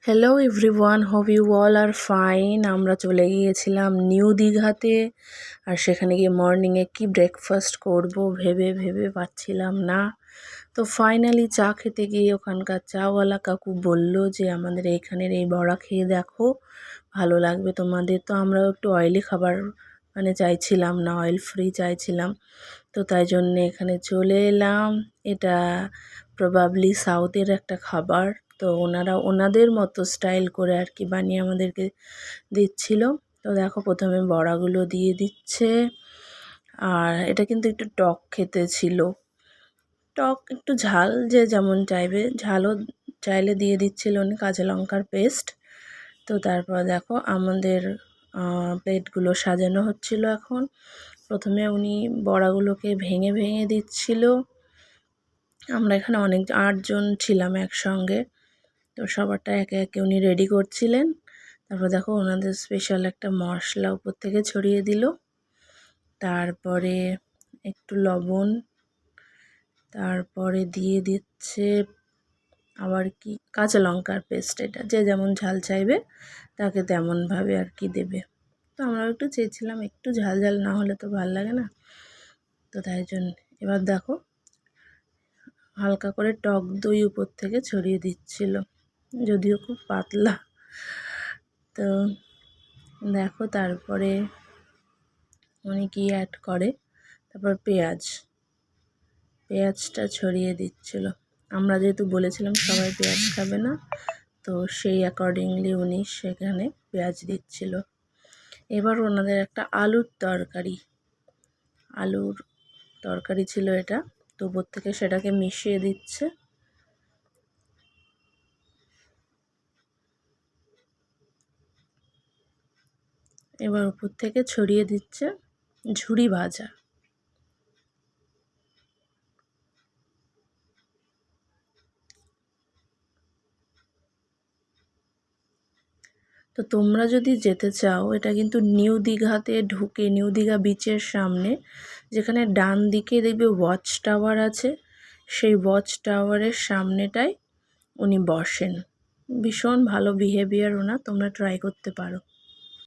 Hello everyone, hope you all are fine. আমরা চলে গিয়েছিলাম নিউ দীঘাতে। আর সেখানে গিয়ে মর্নিংয়ে কি ব্রেকফাস্ট করব ভেবে ভেবে পাচ্ছিলাম না। তো ফাইনালি চা খেতে গিয়ে ওখানকার চাওয়ালা কাকু বলল যে আমাদের এইখানের এই বড়া খেয়ে দেখো, ভালো লাগবে তোমাদের। তো আমরাও একটু অয়েলি খাবার চাইছিলাম না, অয়েল ফ্রি চাইছিলাম। তো তাই জন্যে এখানে চলে এলাম। এটা প্রবাবলি সাউথের একটা খাবার। তো ওনারা ওনাদের মতো স্টাইল করে আর কি বানিয়ে আমাদেরকে দিচ্ছিল। তো দেখো প্রথমে বড়াগুলো দিয়ে দিচ্ছে। আর এটা কিন্তু একটু টক খেতে ছিল, টক একটু ঝাল যে যেমন চাইবে, ঝালও চাইলে দিয়ে দিচ্ছিল উনি, কাঁচা লঙ্কার পেস্ট। তো তারপর দেখো আমাদের প্লেটগুলো সাজানো হচ্ছিল। এখন প্রথমে উনি বড়াগুলোকে ভেঙে ভেঙে দিচ্ছিল। আমরা এখানে 8 জন ছিলাম একসঙ্গে। তো সবারটা একে একে উনি রেডি করছিলেন। তারপর দেখো ওনাদের স্পেশাল একটা মশলা উপর থেকে ছড়িয়ে দিল। তারপরে একটু লবণ, তারপরে দিয়ে দিচ্ছে আবার কি কাঁচা লঙ্কার পেস্ট। এটা যে যেমন ঝাল চাইবে তাকে তেমনভাবে আর কি দেবে। তো আমরাও একটু চেয়েছিলাম, একটু ঝাল ঝাল না হলে তো ভালো লাগে না। তো তাই জন্য এবার দেখো হালকা করে টক দই উপর থেকে ছড়িয়ে দিচ্ছিল, যদিও খুব পাতলা। তো দেখো তারপরে উনি কি অ্যাড করে, তারপর পেঁয়াজটা ছড়িয়ে দিচ্ছিল। আমরা যেহেতু বলেছিলাম সবাই পেঁয়াজ খাবে না, তো সেই অ্যাকর্ডিংলি উনি সেখানে পেঁয়াজ দিচ্ছিল। এবার ওনাদের একটা আলুর তরকারি ছিল এটা, তো উপর থেকে সেটাকে মিশিয়ে দিচ্ছে। এবার উপর থেকে ছড়িয়ে দিচ্ছে ঝুরি ভাজা। তো তোমরা যদি যেতে চাও, এটা কিন্তু নিউ দীঘাতে ঢুকে, নিউ দীঘা বিচের সামনে, যেখানে ডান দিকে দেখবে ওয়াচ টাওয়ার আছে, সেই ওয়াচ টাওয়ারের সামনেটায় উনি বসেন। ভীষণ ভালো বিহেভিয়ার ওনার, তোমরা ট্রাই করতে পারো।